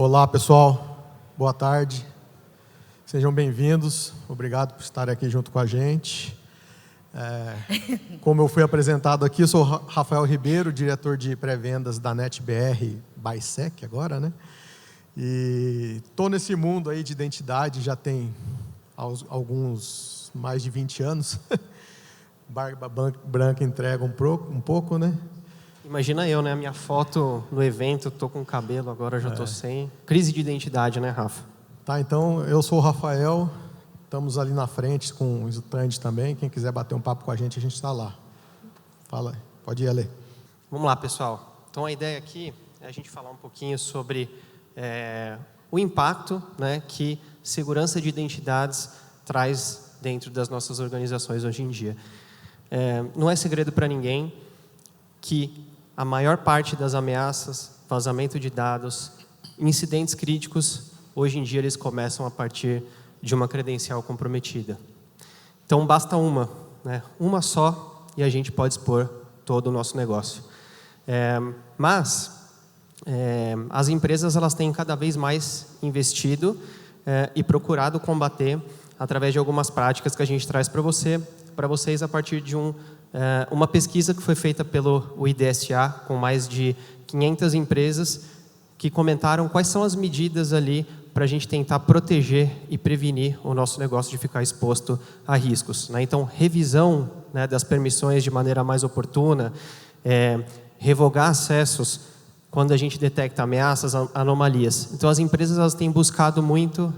Olá, pessoal. Boa tarde. Sejam bem-vindos. Obrigado por estarem aqui junto com a gente. Como eu fui apresentado aqui, eu sou Rafael Ribeiro, diretor de pré-vendas da NetBR Bisec agora, né? E estou nesse mundo aí de identidade já tem alguns mais de 20 anos. Barba branca entrega um pouco, né? Imagina eu, né? A minha foto no evento, tô com cabelo, agora já tô sem. Crise de identidade, né, Rafa? Tá, então eu sou o Rafael, estamos ali na frente com o stand também. Quem quiser bater um papo com a gente está lá. Fala, pode ir, Ale. Vamos lá, pessoal. Então a ideia aqui é a gente falar um pouquinho sobre o impacto, né, que segurança de identidades traz dentro das nossas organizações hoje em dia. Não é segredo para ninguém que a maior parte das ameaças, vazamento de dados, incidentes críticos, hoje em dia eles começam a partir de uma credencial comprometida. Então basta uma só, e a gente pode expor todo o nosso negócio. Mas as empresas elas têm cada vez mais investido e procurado combater através de algumas práticas que a gente traz para vocês a partir de uma pesquisa que foi feita pelo IDSA com mais de 500 empresas que comentaram quais são as medidas ali para a gente tentar proteger e prevenir o nosso negócio de ficar exposto a riscos, né? Então, revisão, né, das permissões de maneira mais oportuna, revogar acessos quando a gente detecta ameaças, anomalias. Então, as empresas elas têm buscado muito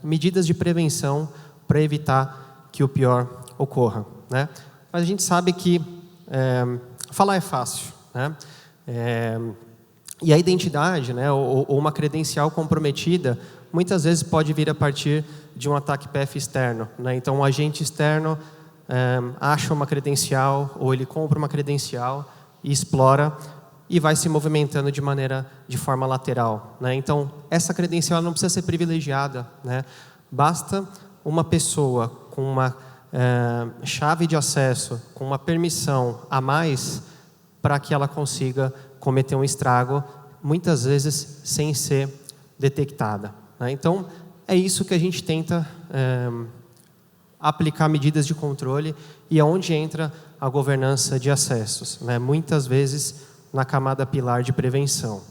medidas de prevenção para evitar que o pior ocorra, né? Mas a gente sabe que falar é fácil, né? E a identidade, né, ou uma credencial comprometida, muitas vezes pode vir a partir de um ataque PF externo, né? Então, um agente externo acha uma credencial, ou ele compra uma credencial e explora, e vai se movimentando de forma lateral, né? Então, essa credencial não precisa ser privilegiada, né? Basta uma pessoa com uma chave de acesso, com uma permissão a mais, para que ela consiga cometer um estrago, muitas vezes sem ser detectada, né? Então, é isso que a gente tenta aplicar medidas de controle, e é onde entra a governança de acessos, né? Muitas vezes na camada pilar de prevenção.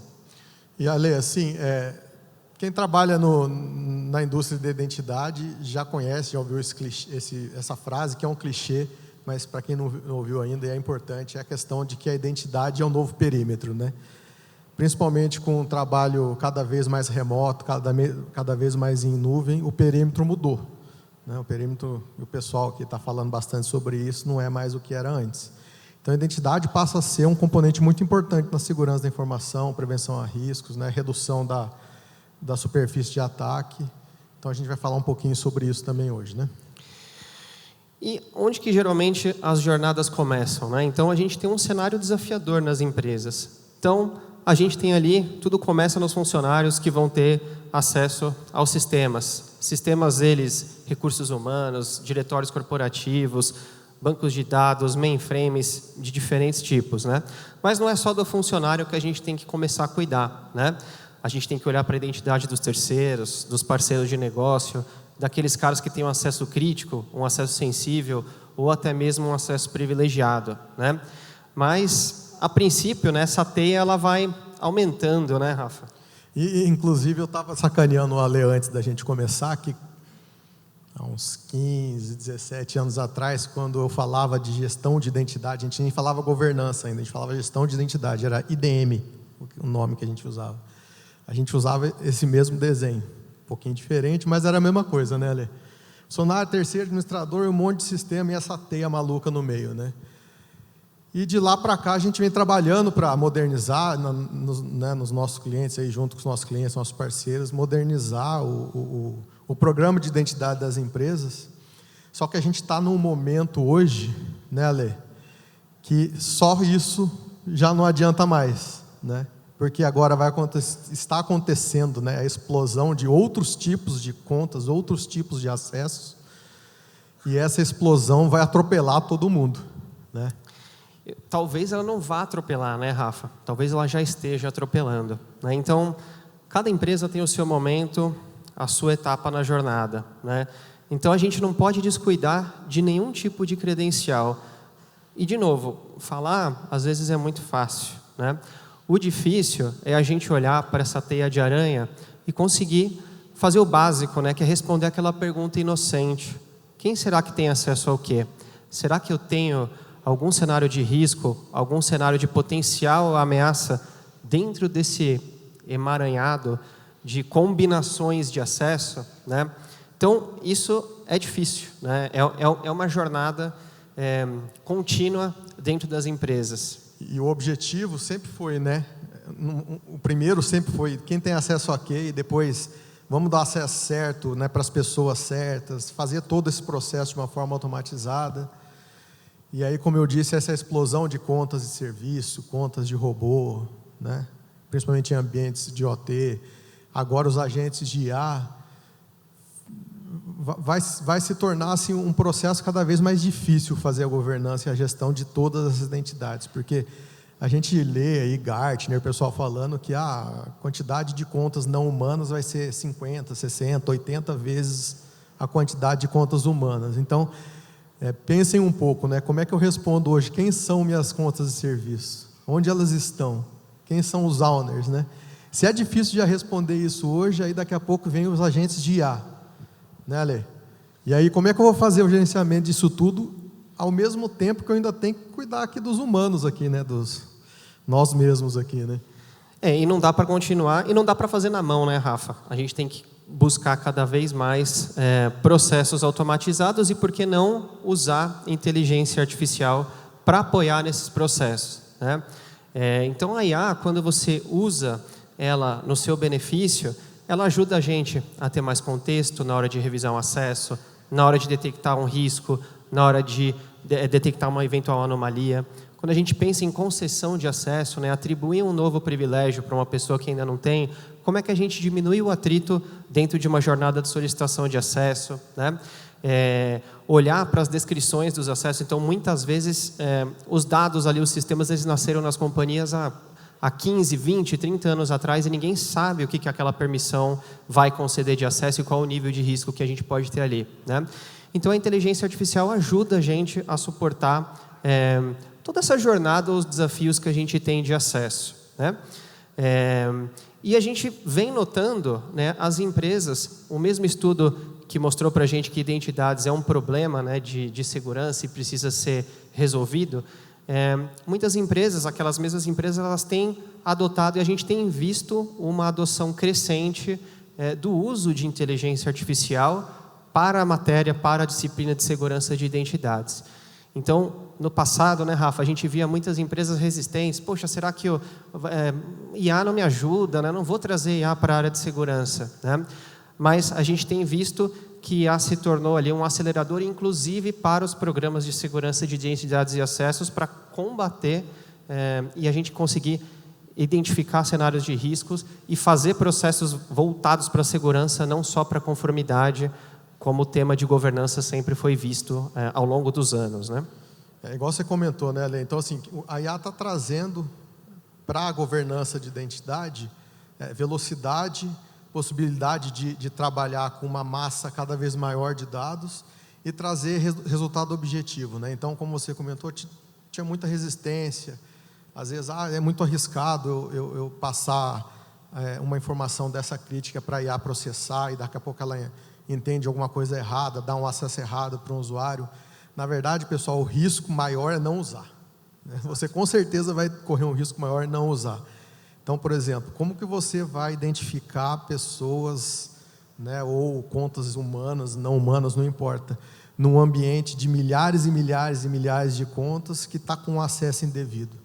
E, Ale, assim, quem trabalha na indústria de identidade já conhece, já ouviu essa frase, que é um clichê, mas para quem não ouviu ainda, é importante, é a questão de que a identidade é um novo perímetro, né? Principalmente com um trabalho cada vez mais remoto, cada vez mais em nuvem, o perímetro mudou, né? O perímetro, o pessoal que está falando bastante sobre isso, não é mais o que era antes. Então, a identidade passa a ser um componente muito importante na segurança da informação, prevenção a riscos, né? Redução da superfície de ataque. Então, a gente vai falar um pouquinho sobre isso também hoje, né? E onde que geralmente as jornadas começam, né? Então, a gente tem um cenário desafiador nas empresas. Então, a gente tem ali, tudo começa nos funcionários que vão ter acesso aos sistemas. Sistemas eles, recursos humanos, diretórios corporativos, bancos de dados, mainframes de diferentes tipos, né? Mas não é só do funcionário que a gente tem que começar a cuidar, né? A gente tem que olhar para a identidade dos terceiros, dos parceiros de negócio, daqueles caras que têm um acesso crítico, um acesso sensível, ou até mesmo um acesso privilegiado, né? Mas, a princípio, né, essa teia ela vai aumentando, né, Rafa? E inclusive, eu estava sacaneando o Ale antes da gente começar, que há uns 15, 17 anos atrás, quando eu falava de gestão de identidade, a gente nem falava governança ainda, a gente falava gestão de identidade, era IDM, o nome que a gente usava. A gente usava esse mesmo desenho, um pouquinho diferente, mas era a mesma coisa, né, Ale? Funcionário, terceiro, administrador, um monte de sistema e essa teia maluca no meio, né? E de lá para cá a gente vem trabalhando para modernizar nos nossos clientes, aí, junto com os nossos clientes, nossos parceiros, modernizar o programa de identidade das empresas. Só que a gente está num momento hoje, né, Ale, que só isso já não adianta mais, né? Porque agora está acontecendo, né, a explosão de outros tipos de contas, outros tipos de acessos, e essa explosão vai atropelar todo mundo, né? Talvez ela não vá atropelar, né, Rafa? Talvez ela já esteja atropelando, né? Então, cada empresa tem o seu momento, a sua etapa na jornada, né? Então, a gente não pode descuidar de nenhum tipo de credencial. E, de novo, falar, às vezes, é muito fácil, né? O difícil é a gente olhar para essa teia de aranha e conseguir fazer o básico, né? Que é responder aquela pergunta inocente. Quem será que tem acesso ao quê? Será que eu tenho algum cenário de risco, algum cenário de potencial ameaça dentro desse emaranhado de combinações de acesso, né? Então, isso é difícil, né? É uma jornada contínua dentro das empresas. E o objetivo sempre foi, né? O primeiro sempre foi quem tem acesso a quê, e depois vamos dar acesso certo, né, para as pessoas certas, fazer todo esse processo de uma forma automatizada. E aí, como eu disse, essa explosão de contas de serviço, contas de robô, né, principalmente em ambientes de OT, agora os agentes de IA, vai se tornar assim, um processo cada vez mais difícil fazer a governança e a gestão de todas as identidades, porque a gente lê aí Gartner, o pessoal falando que a quantidade de contas não humanas vai ser 50, 60, 80 vezes a quantidade de contas humanas. Então, pensem um pouco, né? Como é que eu respondo hoje? Quem são minhas contas de serviço? Onde elas estão? Quem são os owners, né? Se é difícil já responder isso hoje, aí daqui a pouco vem os agentes de IA, né, Ale? E aí, como é que eu vou fazer o gerenciamento disso tudo, ao mesmo tempo que eu ainda tenho que cuidar aqui dos humanos aqui, né? Nós mesmos aqui, né? E não dá para continuar, e não dá para fazer na mão, né, Rafa? A gente tem que buscar cada vez mais processos automatizados e, por que não, usar inteligência artificial para apoiar nesses processos, né? Então, a IA, quando você usa ela no seu benefício, ela ajuda a gente a ter mais contexto na hora de revisar um acesso, na hora de detectar um risco, na hora de detectar uma eventual anomalia. Quando a gente pensa em concessão de acesso, né, atribuir um novo privilégio para uma pessoa que ainda não tem, como é que a gente diminui o atrito dentro de uma jornada de solicitação de acesso, né? Olhar para as descrições dos acessos. Então, muitas vezes, os dados ali, os sistemas, eles nasceram nas companhias há 15, 20, 30 anos atrás, e ninguém sabe o que aquela permissão vai conceder de acesso e qual o nível de risco que a gente pode ter ali, né? Então, a inteligência artificial ajuda a gente a suportar toda essa jornada, os desafios que a gente tem de acesso, né? E a gente vem notando, né, as empresas, o mesmo estudo que mostrou para a gente que identidades é um problema, né, de segurança e precisa ser resolvido, muitas empresas, aquelas mesmas empresas, elas têm adotado, e a gente tem visto uma adoção crescente do uso de inteligência artificial para a matéria, para a disciplina de segurança de identidades. Então, no passado, né, Rafa, a gente via muitas empresas resistentes. Poxa, será que IA não me ajuda, né? Não vou trazer IA para a área de segurança, né? Mas a gente tem visto que IA se tornou ali um acelerador, inclusive para os programas de segurança de identidades e acessos, para combater e a gente conseguir identificar cenários de riscos e fazer processos voltados para a segurança, não só para a conformidade, como o tema de governança sempre foi visto ao longo dos anos, né? Igual você comentou, né, Ale? Então, assim, a IA está trazendo para a governança de identidade velocidade, possibilidade de trabalhar com uma massa cada vez maior de dados e trazer resultado objetivo, né? Então, como você comentou, tinha muita resistência. Às vezes, é muito arriscado eu passar uma informação dessa crítica para a IA processar e daqui a pouco ela entende alguma coisa errada, dá um acesso errado para um usuário. Na verdade, pessoal, o risco maior é não usar, né? Você com certeza vai correr um risco maior não usar. Então, por exemplo, como que você vai identificar pessoas, né, ou contas humanas, não humanas, não importa, num ambiente de milhares e milhares e milhares de contas que está com acesso indevido?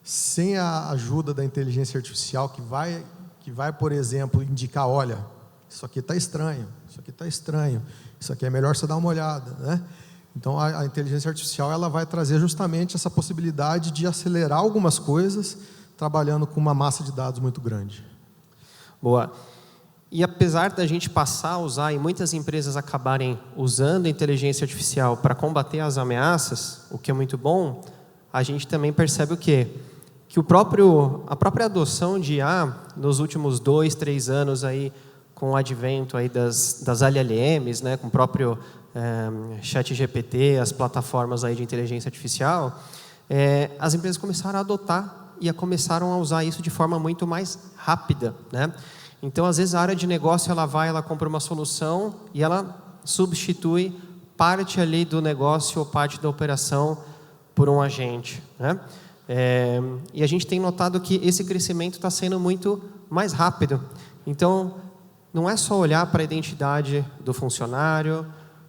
Sem a ajuda da inteligência artificial que vai, por exemplo, indicar, olha, isso aqui está estranho, isso aqui está estranho, isso aqui é melhor você dar uma olhada, né? Então, a inteligência artificial ela vai trazer justamente essa possibilidade de acelerar algumas coisas, trabalhando com uma massa de dados muito grande. Boa. E apesar da gente passar a usar, e muitas empresas acabarem usando a inteligência artificial para combater as ameaças, o que é muito bom, a gente também percebe o quê? que a própria adoção de IA nos últimos 2, 3 anos aí, com o advento aí das LLMs, né, com o próprio ChatGPT, as plataformas aí de inteligência artificial, as empresas começaram a adotar e começaram a usar isso de forma muito mais rápida, né? Então, às vezes, a área de negócio, ela compra uma solução e ela substitui parte ali do negócio ou parte da operação por um agente, né? E a gente tem notado que esse crescimento está sendo muito mais rápido. Então, não é só olhar para a identidade do funcionário,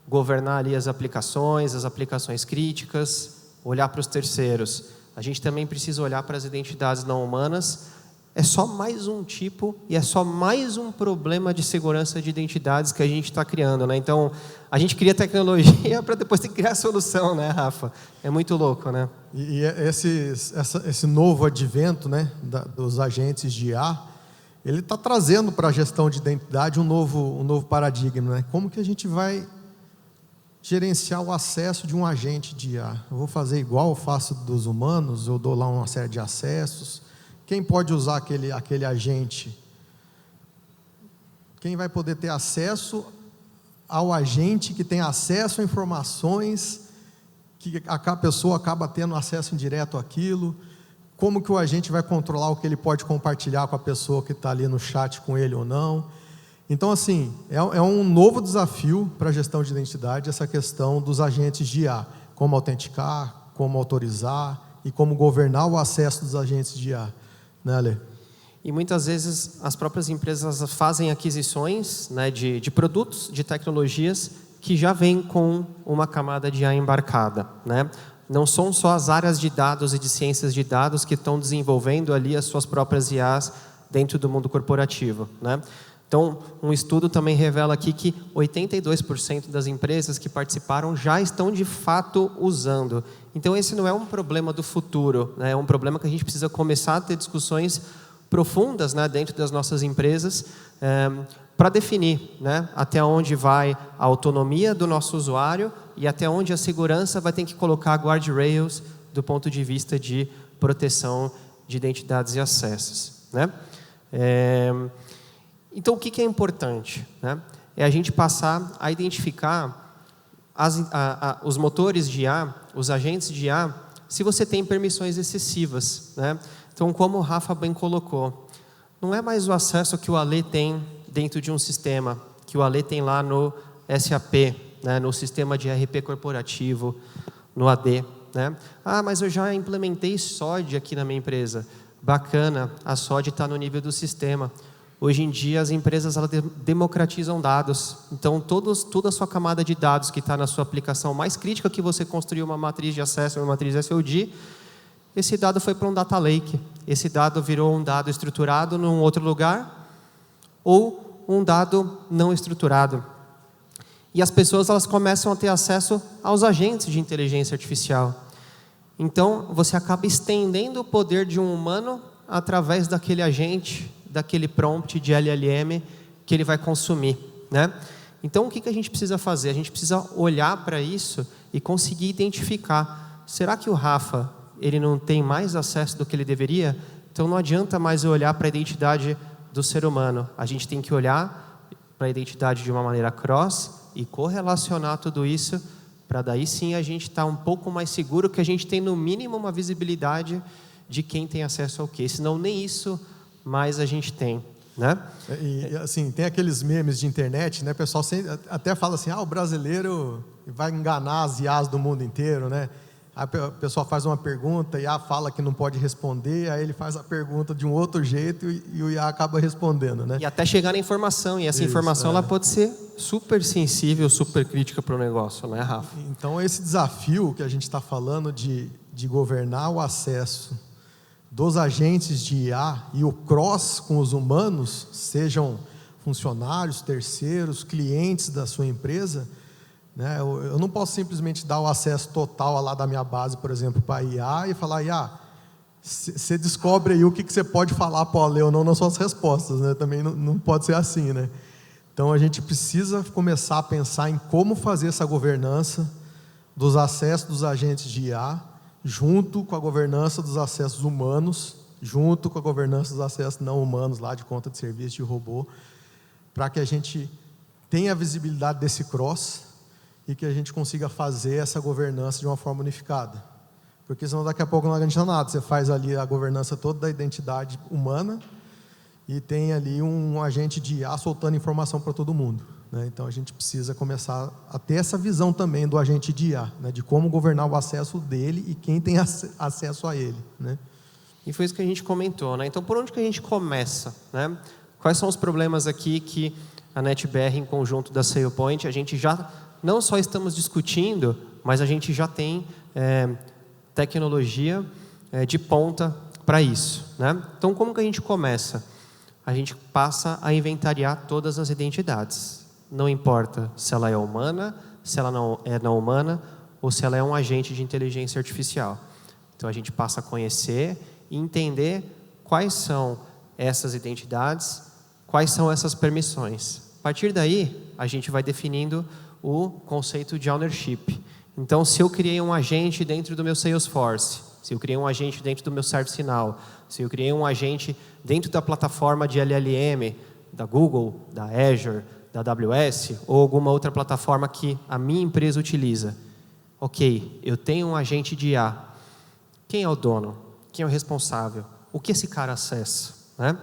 governar ali as aplicações críticas, olhar para os terceiros. A gente também precisa olhar para as identidades não humanas. É só mais um tipo e é só mais um problema de segurança de identidades que a gente está criando, né? Então, a gente cria tecnologia para depois ter que criar a solução, né, Rafa? É muito louco, né? E esse novo advento, né, dos agentes de IA, ele está trazendo para a gestão de identidade um novo paradigma, né? Como que a gente vai gerenciar o acesso de um agente de IA? Eu vou fazer igual eu faço dos humanos, eu dou lá uma série de acessos. Quem pode usar aquele agente? Quem vai poder ter acesso ao agente que tem acesso a informações que a pessoa acaba tendo acesso indireto àquilo? Como que o agente vai controlar o que ele pode compartilhar com a pessoa que está ali no chat com ele ou não? Então, assim, é um novo desafio para a gestão de identidade, essa questão dos agentes de IA. Como autenticar, como autorizar e como governar o acesso dos agentes de IA. Né, Ale? E muitas vezes as próprias empresas fazem aquisições, né, de produtos, de tecnologias que já vêm com uma camada de IA embarcada, né? Não são só as áreas de dados e de ciências de dados que estão desenvolvendo ali as suas próprias IAs dentro do mundo corporativo, né? Então, um estudo também revela aqui que 82% das empresas que participaram já estão de fato usando. Então, esse não é um problema do futuro, né? É um problema que a gente precisa começar a ter discussões profundas, né, dentro das nossas empresas, para definir, né, até onde vai a autonomia do nosso usuário e até onde a segurança vai ter que colocar guardrails do ponto de vista de proteção de identidades e acessos, né? Então, o que é importante, né? É a gente passar a identificar os motores de IA, os agentes de IA, se você tem permissões excessivas, né? Então, como o Rafa bem colocou, não é mais o acesso que o Ale tem dentro de um sistema, que o Ale tem lá no SAP, né? No sistema de ERP corporativo, no AD, né? Ah, mas eu já implementei SOD aqui na minha empresa. Bacana, a SOD está no nível do sistema. Hoje em dia, as empresas elas democratizam dados. Então, toda a sua camada de dados que está na sua aplicação mais crítica, que você construiu uma matriz de acesso, uma matriz SOD, esse dado foi para um data lake. Esse dado virou um dado estruturado num outro lugar ou um dado não estruturado. E as pessoas elas começam a ter acesso aos agentes de inteligência artificial. Então, você acaba estendendo o poder de um humano através daquele agente, daquele prompt de LLM que ele vai consumir, né? Então, o que a gente precisa fazer? A gente precisa olhar para isso e conseguir identificar. Será que o Rafa, ele não tem mais acesso do que ele deveria? Então, não adianta mais eu olhar para a identidade do ser humano. A gente tem que olhar para a identidade de uma maneira cross e correlacionar tudo isso para daí sim a gente estar um pouco mais seguro que a gente tem no mínimo uma visibilidade de quem tem acesso ao quê. Senão nem isso mais a gente tem, né? E assim, tem aqueles memes de internet, né? O pessoal até fala assim, o brasileiro vai enganar as IAs do mundo inteiro, né? Aí o pessoal faz uma pergunta, a IA fala que não pode responder, aí ele faz a pergunta de um outro jeito e o IA acaba respondendo, né? E até chegar na informação, e essa informação ela pode ser super sensível, super crítica para o negócio, né, Rafa? Então, esse desafio que a gente está falando de governar o acesso dos agentes de IA e o cross com os humanos, sejam funcionários, terceiros, clientes da sua empresa, né? Eu não posso simplesmente dar o acesso total lá da minha base, por exemplo, para a IA e falar, IA, você descobre aí o que você pode falar para o Ale ou não nas suas respostas, né? Também não pode ser assim, né? Então, a gente precisa começar a pensar em como fazer essa governança dos acessos dos agentes de IA junto com a governança dos acessos humanos, junto com a governança dos acessos não humanos, lá de conta de serviço de robô, para que a gente tenha a visibilidade desse cross e que a gente consiga fazer essa governança de uma forma unificada. Porque senão daqui a pouco não adianta nada. Você faz ali a governança toda da identidade humana e tem ali um agente de IA soltando informação para todo mundo, né? Então a gente precisa começar a ter essa visão também do agente de IA, né? De como governar o acesso dele e quem tem acesso a ele, né? E foi isso que a gente comentou, né? Então, por onde que a gente começa, né? Quais são os problemas aqui que a NetBR, em conjunto da SailPoint, a gente já não só estamos discutindo, mas a gente já tem tecnologia de ponta para isso, né? Então, como que a gente começa? A gente passa a inventariar todas as identidades. Não importa se ela é humana, se ela não é não humana, ou se ela é um agente de inteligência artificial. Então, a gente passa a conhecer e entender quais são essas identidades, quais são essas permissões. A partir daí, a gente vai definindo o conceito de ownership. Então, se eu criei um agente dentro do meu Salesforce, se eu criei um agente dentro do meu ServiceNow, se eu criei um agente dentro da plataforma de LLM, da Google, da Azure, da AWS, ou alguma outra plataforma que a minha empresa utiliza. Ok, eu tenho um agente de IA. Quem é o dono? Quem é o responsável? O que esse cara acessa, né?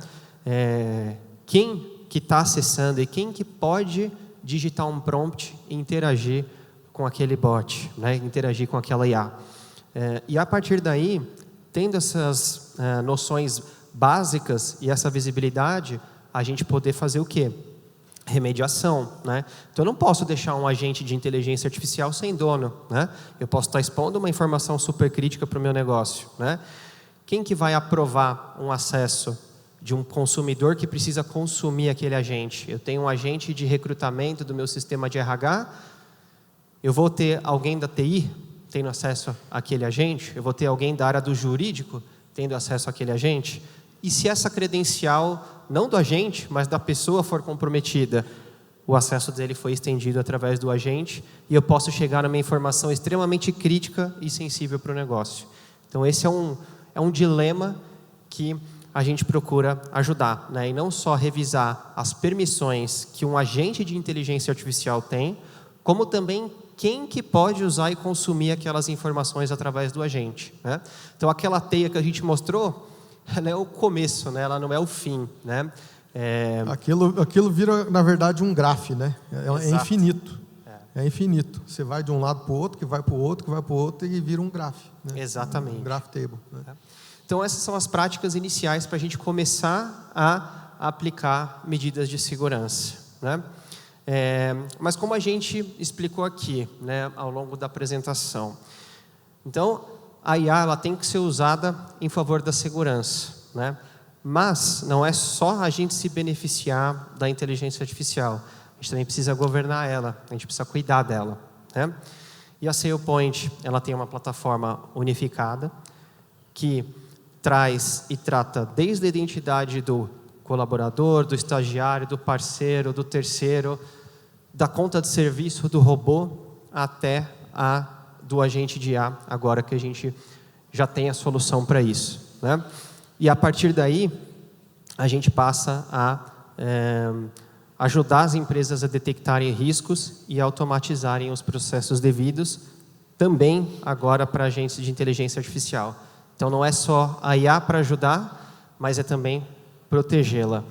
Quem que está acessando e quem que pode digitar um prompt e interagir com aquele bot, né? Interagir com aquela IA. E a partir daí, tendo essas noções básicas e essa visibilidade, a gente poder fazer o quê? Remediação, né? Então, eu não posso deixar um agente de inteligência artificial sem dono, né? Eu posso estar expondo uma informação super crítica para o meu negócio, né? Quem que vai aprovar um acesso de um consumidor que precisa consumir aquele agente? Eu tenho um agente de recrutamento do meu sistema de RH, eu vou ter alguém da TI tendo acesso àquele agente? Eu vou ter alguém da área do jurídico tendo acesso àquele agente? E se essa credencial, não do agente, mas da pessoa for comprometida, o acesso dele foi estendido através do agente e eu posso chegar a uma informação extremamente crítica e sensível para o negócio. Então, esse é um dilema que a gente procura ajudar, né? E não só revisar as permissões que um agente de inteligência artificial tem, como também quem que pode usar e consumir aquelas informações através do agente, né? Então, aquela teia que a gente mostrou, ela é o começo, né? Ela não é o fim, né? Aquilo vira, na verdade, um graph, né? É infinito. É infinito. Você vai de um lado para o outro, que vai para o outro, que vai para o outro e vira um graph, né? Exatamente. Um graph table, né? Então, essas são as práticas iniciais para a gente começar a aplicar medidas de segurança, né? Mas como a gente explicou aqui, né, ao longo da apresentação, então a IA ela tem que ser usada em favor da segurança, né? Mas não é só a gente se beneficiar da inteligência artificial, a gente também precisa governar ela, a gente precisa cuidar dela, né? E a SailPoint ela tem uma plataforma unificada que traz e trata desde a identidade do colaborador, do estagiário, do parceiro, do terceiro, da conta de serviço do robô até a do agente de IA, agora que a gente já tem a solução para isso, né? E a partir daí, a gente passa a ajudar as empresas a detectarem riscos e automatizarem os processos devidos, também agora para agentes de inteligência artificial. Então, não é só a IA para ajudar, mas é também protegê-la.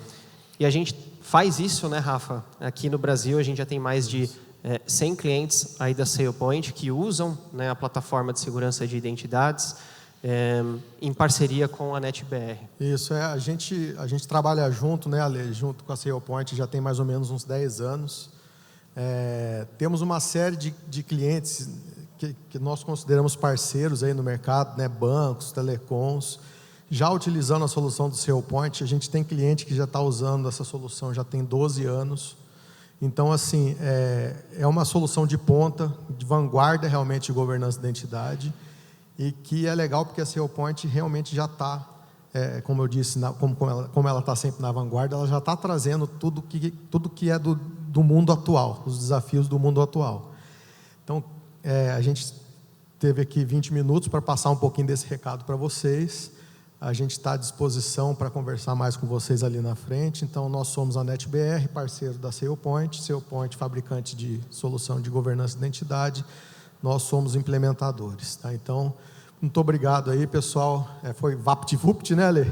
E a gente faz isso, né, Rafa? Aqui no Brasil, a gente já tem mais de 100 clientes aí da SailPoint que usam, né, a plataforma de segurança de identidades em parceria com a NetBR. Isso, a gente trabalha junto, né, Ale? Junto com a SailPoint já tem mais ou menos uns 10 anos. Temos uma série de clientes que nós consideramos parceiros aí no mercado, né, bancos, telecoms, já utilizando a solução do SailPoint. A gente tem cliente que já está usando essa solução já tem 12 anos. Então, assim, é uma solução de ponta, de vanguarda realmente de governança de identidade, e que é legal porque a SailPoint realmente já está, como eu disse, como ela está sempre na vanguarda, ela já está trazendo tudo que é do mundo atual, os desafios do mundo atual. Então, a gente teve aqui 20 minutos para passar um pouquinho desse recado para vocês. A gente está à disposição para conversar mais com vocês ali na frente. Então, nós somos a NetBR, parceiro da SailPoint. SailPoint, fabricante de solução de governança e identidade. Nós somos implementadores. Tá? Então, muito obrigado aí, pessoal. Foi VaptVupt, né, Lê?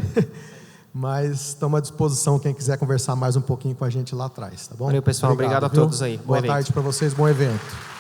Mas estamos à disposição quem quiser conversar mais um pouquinho com a gente lá atrás. Tá bom? Valeu, pessoal. Obrigado a todos aí. Boa tarde para vocês. Bom evento.